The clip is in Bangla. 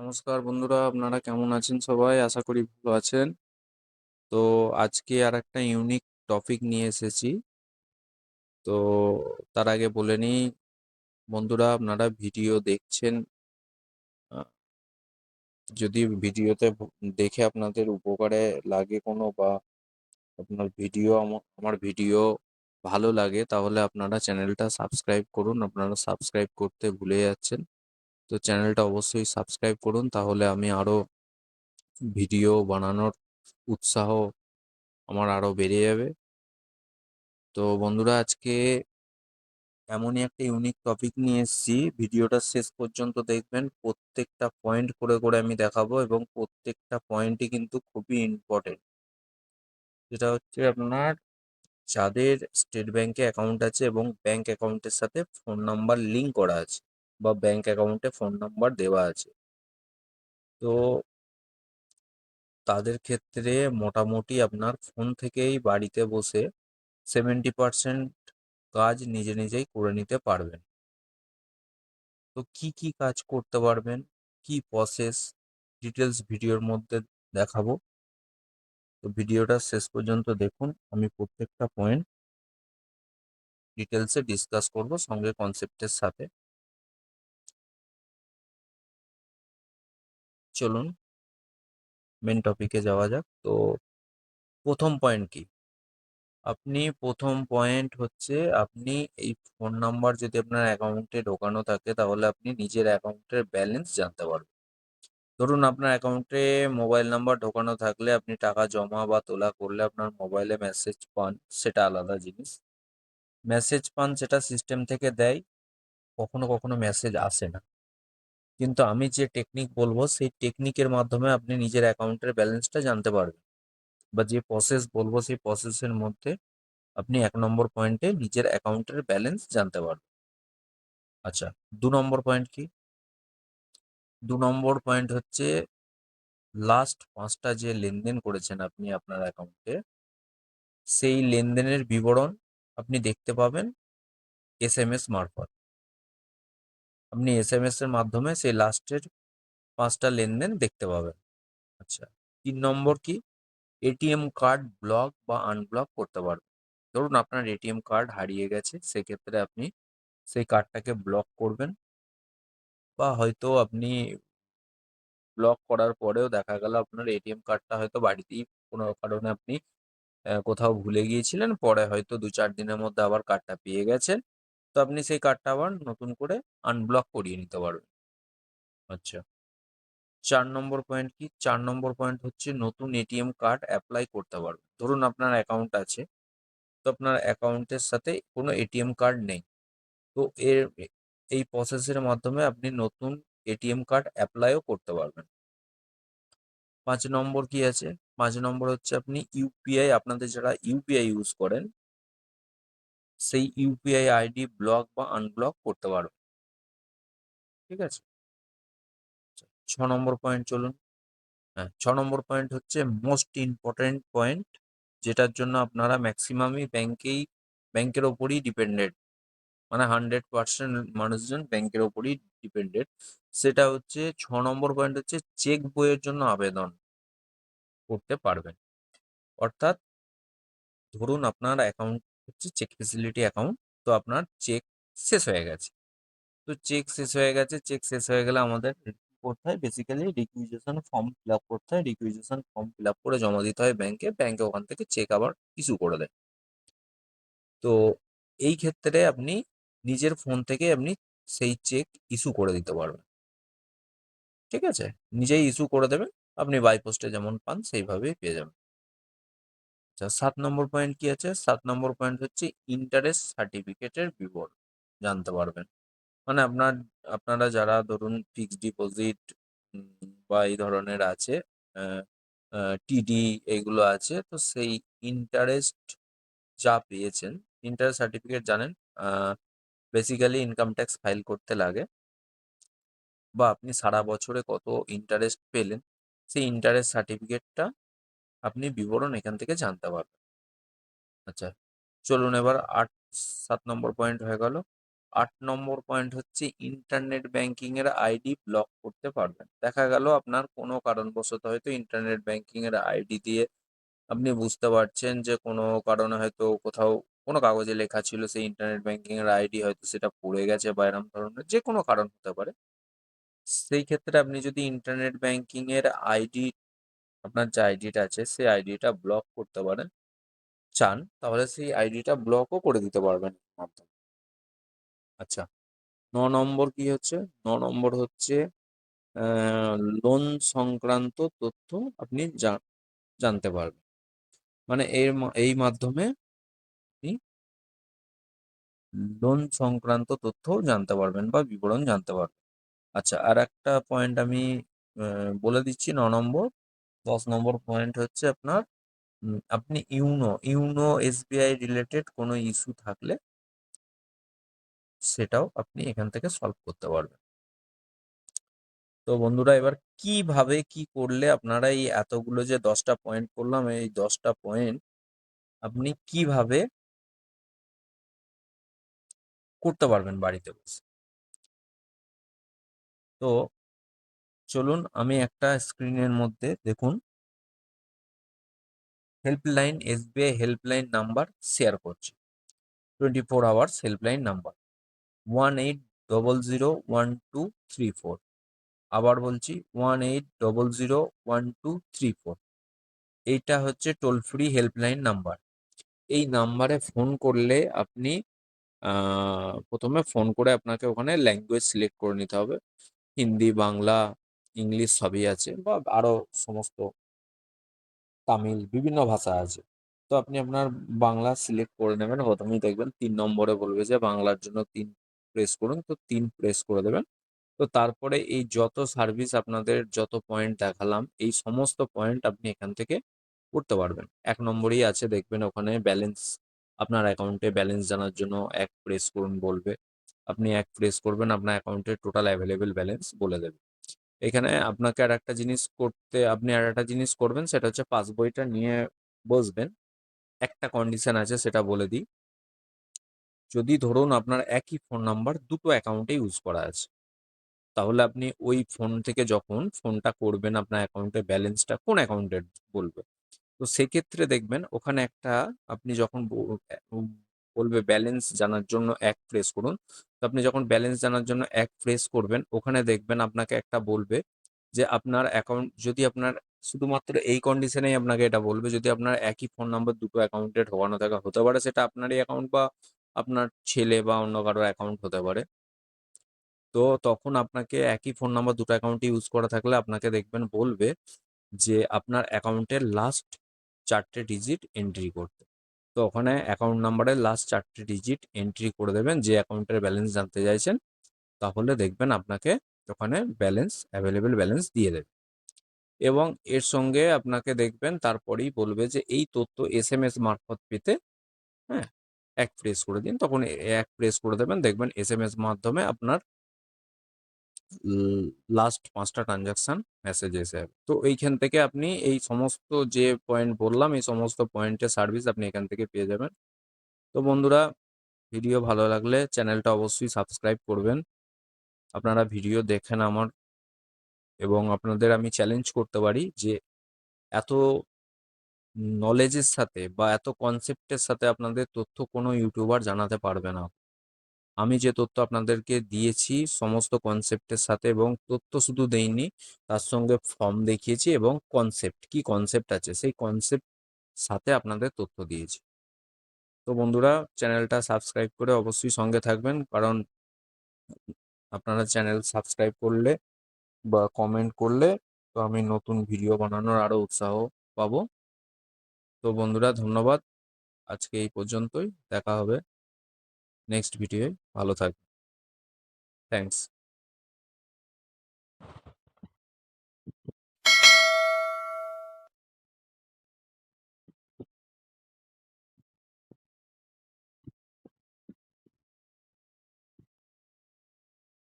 নমস্কার বন্ধুরা, আপনারা কেমন আছেন? সবাই আশা করি ভালো আছেন। তো আজকে আর একটা ইউনিক টপিক নিয়ে এসেছি। তো তার আগে বলে নিই, বন্ধুরা আপনারা ভিডিও দেখছেন, আহ, যদি ভিডিওতে দেখে আপনাদের উপকারে লাগে কোনো বা আপনার ভিডিও আমার ভিডিও ভালো লাগে, তাহলে আপনারা চ্যানেলটা সাবস্ক্রাইব করুন। আপনারা সাবস্ক্রাইব করতে ভুলে যাচ্ছেন, তো চ্যানেলটা অবশ্যই সাবস্ক্রাইব করুন, তাহলে আমি আরো ভিডিও বানানোর উৎসাহ আমার আরো বেড়ে যাবে। তো বন্ধুরা, আজকে এমনই একটা ইউনিক টপিক নিয়ে এসেছি। ভিডিওটা শেষ পর্যন্ত দেখবেন, প্রত্যেকটা পয়েন্ট করে করে আমি দেখাবো এবং প্রত্যেকটা পয়েন্টই কিন্তু খুবই ইম্পর্টেন্ট। যেটা হচ্ছে আপনার, যাদের স্টেট ব্যাংকে অ্যাকাউন্ট আছে এবং ব্যাংক অ্যাকাউন্টের সাথে ফোন নাম্বার লিঙ্ক করা আছে বা ব্যাংক অ্যাকাউন্টে ফোন নাম্বার দেওয়া আছে, তো তাদের ক্ষেত্রে মোটামুটি আপনার ফোন থেকেই বাড়িতে বসে 70% কাজ নিজে নিজেই করে নিতে পারবেন। তো কি কি কাজ করতে পারবেন, কি প্রসেস, ডিটেলস ভিডিওর মধ্যে দেখাবো। তো ভিডিওটা শেষ পর্যন্ত দেখুন, আমি প্রত্যেকটা পয়েন্ট ডিটেলসে ডিসকাস করব সঙ্গে কনসেপ্টের সাথে। চলুন মেন টপিকে যাওয়া যাক। তো প্রথম পয়েন্ট কি, প্রথম পয়েন্ট হচ্ছে, আপনি এই ফোন নাম্বার যদি আপনার অ্যাকাউন্টে ঢোকানো থাকে, তাহলে আপনি নিজের অ্যাকাউন্টের ব্যালেন্স জানতে পারবেন। ধরুন আপনার অ্যাকাউন্টে মোবাইল নাম্বার ঢোকানো থাকলে আপনি টাকা জমা বা তোলা করলে আপনার মোবাইলে মেসেজ পান, সেটা আলাদা জিনিস। মেসেজ পান সেটা সিস্টেম থেকে দেয়, কখনো কখনো মেসেজ আসে না। কিন্তু আমি যে টেকনিক বলবো, সেই টেকনিকের মাধ্যমে আপনি নিজের অ্যাকাউন্টের ব্যালেন্সটা জানতে পারবেন, বা যে প্রসেস বলবো সেই প্রসেসের মধ্যে আপনি 1 নম্বর পয়েন্টে নিজের অ্যাকাউন্টের ব্যালেন্স জানতে পারবেন। আচ্ছা, 2 নম্বর পয়েন্ট কি? 2 নম্বর পয়েন্ট হচ্ছে, লাস্ট 5টা যে লেনদেন করেছেন আপনি আপনার অ্যাকাউন্টে, সেই লেনদেনের বিবরণ আপনি দেখতে পাবেন এসএমএস মারফত। আপনি এসএমএস এর মাধ্যমে সেই লাস্টের 5টা লেনদেন দেখতে পাবেন। আচ্ছা, 3 নম্বর কি? এটিএম কার্ড ব্লক বা আনব্লক করতে পারবেন। ধরুন আপনার এটিএম কার্ড হারিয়ে গেছে, সেক্ষেত্রে আপনি সেই কার্ডটাকে ব্লক করবেন, বা হয়তো আপনি ব্লক করার পরেও দেখা গেল আপনার এটিএম কার্ডটা হয়তো বাড়িতেই কোনো কারণে আপনি কোথাও ভুলে গিয়েছিলেন, পরে হয়তো 2-4 দিনের মধ্যে আবার কার্ডটা পেয়ে গেছেন, তো আপনি সেই কার্ডটা আবার নতুন করে আনব্লক করিয়ে নিতে পারবেন। আচ্ছা, 4 নম্বর পয়েন্ট কি? 4 নম্বর পয়েন্ট হচ্ছে, নতুন এটিএম কার্ড অ্যাপ্লাই করতে পারবেন। ধরুন আপনার অ্যাকাউন্ট আছে, তো আপনার অ্যাকাউন্টের সাথে কোনো এটিএম কার্ড নেই, তো এই প্রসেসের মাধ্যমে আপনি নতুন এটিএম কার্ড অ্যাপ্লাইও করতে পারবেন। 5 নম্বর কি আছে? 5 নম্বর হচ্ছে, আপনি ইউপিআই, আপনাদের যারা ইউপিআই ইউজ করেন, সেই ইউপিআই আইডি ব্লক বা আনব্লক করতে পারবেন। ঠিক আছে? 6 নম্বর পয়েন্ট চলুন। হ্যাঁ, 6 নম্বর পয়েন্ট হচ্ছে মোস্ট ইম্পর্টেন্ট পয়েন্ট, যেটার জন্য আপনারা ম্যাক্সিমামই ব্যাংকের ওপরই ডিপেন্ডেড, মানে 100% মানুষজন ব্যাংকের ওপরই ডিপেন্ডেড। সেটা হচ্ছে, 6 নম্বর পয়েন্ট হচ্ছে, চেক বইয়ের জন্য আবেদন করতে পারবেন। অর্থাৎ ধরুন আপনার অ্যাকাউন্ট হচ্ছে চেক ফেসিলিটি অ্যাকাউন্ট, তো আপনার চেক শেষ হয়ে গেছে। তো চেক শেষ হয়ে গেলে আমাদের কি করতে হয়? Basically requisition form fill up করতে হয়। রিকুইজিশন ফর্ম ফিল আপ করে জমা দিতে হয় ব্যাংকে। ব্যাংকে ওখান থেকে চেক আবার ইস্যু করে দেয়। তো এই ক্ষেত্রে আপনি নিজের ফোন থেকে আপনি সেই চেক ইস্যু করে দিতে পারবেন। ঠিক আছে? নিজেই ইস্যু করে দেবেন। আপনি বাই পোস্টে যেমন পান সেইভাবেই পেয়ে যাবেন। আচ্ছা, 7 নম্বর পয়েন্ট কি আছে? 7 নম্বর পয়েন্ট হচ্ছে, ইন্টারেস্ট সার্টিফিকেটের বিবরণ জানতে পারবেন। মানে আপনারা যারা ধরুন ফিক্সড ডিপোজিট বা এই ধরনের আছে, টিডি এগুলো আছে, তো সেই ইন্টারেস্ট যা পেয়েছেন, ইন্টারেস্ট সার্টিফিকেট জানেন, বেসিক্যালি ইনকাম ট্যাক্স ফাইল করতে লাগে, বা আপনি সারা বছরে কত ইন্টারেস্ট পেলেন, সেই ইন্টারেস্ট সার্টিফিকেটটা আপনি বিবরণ এখান থেকে জানতে পারবেন। আচ্ছা, চলুন এবার 7 নম্বর পয়েন্ট হয়ে গেল। 8 নম্বর পয়েন্ট হচ্ছে ইন্টারনেট ব্যাংকিং এর আইডি ব্লক করতে পারবেন। দেখা গেল আপনার কোনো কারণবশত হয়তো ইন্টারনেট ব্যাংকিং এর আইডি দিয়ে আপনি বুঝতে পারছেন যে কোনো কারণে হয়তো কোথাও কোনো কাগজে লেখা ছিল সেই ইন্টারনেট ব্যাংকিং এর আইডি হয়তো সেটা পড়ে গেছে বা এরকম ধরনের যে কোনো কারণ হতে পারে। সেই ক্ষেত্রে আপনি যদি ইন্টারনেট ব্যাংকিং এর আইডি, আপনার যে আইডিটা আছে সেই আইডিটা ব্লক করতে পারেন চান, তাহলে সেই আইডিটা ব্লকও করে দিতে পারবেন এর মাধ্যমে। আচ্ছা, 9 নম্বর কি হচ্ছে? 9 নম্বর হচ্ছে লোন সংক্রান্ত তথ্য আপনি জানতে পারবেন। মানে এই মাধ্যমে আপনি লোন সংক্রান্ত তথ্য জানতে পারবেন বা বিবরণ জানতে পারবেন। আচ্ছা, আর একটা পয়েন্ট আমি বলে দিচ্ছি 9 নম্বর। 10 নম্বর পয়েন্ট হচ্ছে আপনার আপনি ইউনো এসবিআই রিলেটেড কোনো ইস্যু থাকলে সেটাও আপনি এখান থেকে সলভ করতে পারবেন। তো বন্ধুরা, এবার কিভাবে কি করলে আপনারা এই এতগুলো যে 10টা পয়েন্ট করলাম, এই 10টা পয়েন্ট আপনি কিভাবে করতে পারবেন বাড়িতে বসে। তো চলুন আমি একটা স্ক্রিনের মধ্যে দেখুন helpline, SBI helpline number share করছি। 24 আওয়ার্স হেল্পলাইন নাম্বার 1800 1234। আবার বলছি 1800 1234। এইটা হচ্ছে টোল ফ্রি হেল্পলাইন নাম্বার। এই নাম্বারে ফোন করলে আপনি প্রথমে ফোন করে আপনাকে ওখানে ল্যাঙ্গুয়েজ সিলেক্ট করে নিতে হবে। হিন্দি, বাংলা, ইংলিশ সবই আছে, বা আরো সমস্ত তামিল বিভিন্ন ভাষা আছে। তো আপনি আপনার বাংলা সিলেক্ট করে নেবেন। প্রথমেই দেখবেন 3 নম্বরে বলবে যে বাংলার জন্য 3 প্রেস করুন, তো 3 প্রেস করে দেবেন। তো তারপরে এই যত সার্ভিস আপনাদের যত পয়েন্ট দেখালাম এই সমস্ত পয়েন্ট আপনি এখান থেকে করতে পারবেন। 1 নম্বরেই আছে দেখবেন ওখানে ব্যালেন্স, আপনার অ্যাকাউন্টে ব্যালেন্স জানার জন্য 1 প্রেস করুন বলবে। আপনি 1 প্রেস করবেন, আপনার অ্যাকাউন্টে টোটাল অ্যাভেলেবেল ব্যালেন্স বলে দেবে। এখানে আপনাকে আর একটা জিনিস করতে, আপনি আর একটা জিনিস করবেন, সেটা হচ্ছে পাসবইটা নিয়ে বসবেন। একটা কন্ডিশন আছে সেটা বলে দিই। যদি ধরুন আপনার একই ফোন নাম্বার দুটো অ্যাকাউন্টে ইউজ করা আছে, তাহলে আপনি ওই ফোন থেকে যখন ফোনটা করবেন আপনার অ্যাকাউন্টে ব্যালেন্সটা কোন অ্যাকাউন্টের বলবে। তো সেক্ষেত্রে দেখবেন ওখানে একটা, আপনি যখন বলবে ব্যালেন্স জানার জন্য 1 প্রেস করুন, তো আপনি যখন ব্যালেন্স জানার জন্য 1 প্রেস করবেন ওখানে দেখবেন আপনাকে একটা বলবে যে আপনার অ্যাকাউন্ট, যদি আপনার শুধুমাত্র এই কন্ডিশনেই আপনাকে এটা বলবে, যদি আপনার একই ফোন নাম্বার দুটো অ্যাকাউন্টে ঢোকানো থাকা, হতে পারে সেটা আপনারই অ্যাকাউন্ট বা আপনার ছেলে বা অন্য কারোর অ্যাকাউন্ট হতে পারে। তো তখন আপনাকে একই ফোন নাম্বার দুটো অ্যাকাউন্টে ইউজ করা থাকলে আপনাকে দেখবেন বলবে যে আপনার অ্যাকাউন্টের লাস্ট 4টে ডিজিট এন্ট্রি করতে। তো ওখানে অ্যাকাউন্ট নাম্বারের লাস্ট 4টে ডিজিট এন্ট্রি করে দেবেন যে অ্যাকাউন্টের ব্যালেন্স জানতে চাইছেন, তাহলে দেখবেন আপনাকে ওখানে ব্যালেন্স, অ্যাভেলেবেল ব্যালেন্স দিয়ে দেবে। এবং এর সঙ্গে আপনাকে দেখবেন তারপরেই বলবে যে এই তথ্য এসএমএস মারফত পেতে, হ্যাঁ, 1 প্রেস করে দিন। তখন 1 প্রেস করে দেবেন, দেখবেন এসএমএস মাধ্যমে আপনার লাস্ট 5টা ট্রানজাকশন মেসেজ এসে যাবে। তো এইখান থেকে আপনি এই সমস্ত যে পয়েন্ট বললাম এই সমস্ত পয়েন্টের সার্ভিস আপনি এখান থেকে পেয়ে যাবেন। তো বন্ধুরা, ভিডিও ভালো লাগলে চ্যানেলটা অবশ্যই সাবস্ক্রাইব করবেন। আপনারা ভিডিও দেখেন আমার, এবং আপনাদের আমি চ্যালেঞ্জ করতে পারি যে এত নলেজের সাথে বা এত কনসেপ্টের সাথে আপনাদের তথ্য কোনো ইউটিউবার জানাতে পারবে না। আমি যে তথ্য আপনাদেরকে দিয়েছি সমস্ত কনসেপ্টের সাথে, এবং তথ্য শুধু দেইনি, তার সঙ্গে ফর্ম দেখিয়েছি এবং কনসেপ্ট কি কনসেপ্ট আছে সেই কনসেপ্ট সাথে আপনাদের তথ্য দিয়েছি। তো বন্ধুরা, চ্যানেলটা সাবস্ক্রাইব করে অবশ্যই সঙ্গে থাকবেন, কারণ আপনারা চ্যানেল সাবস্ক্রাইব করলে বা কমেন্ট করলে তো আমি নতুন ভিডিও বানানোর আরো উৎসাহ পাবো। তো বন্ধুরা, ধন্যবাদ। আজকে এই পর্যন্তই, দেখা হবে নেক্সট ভিডিওয়। ভালো থাকবেন। থ্যাঙ্কস।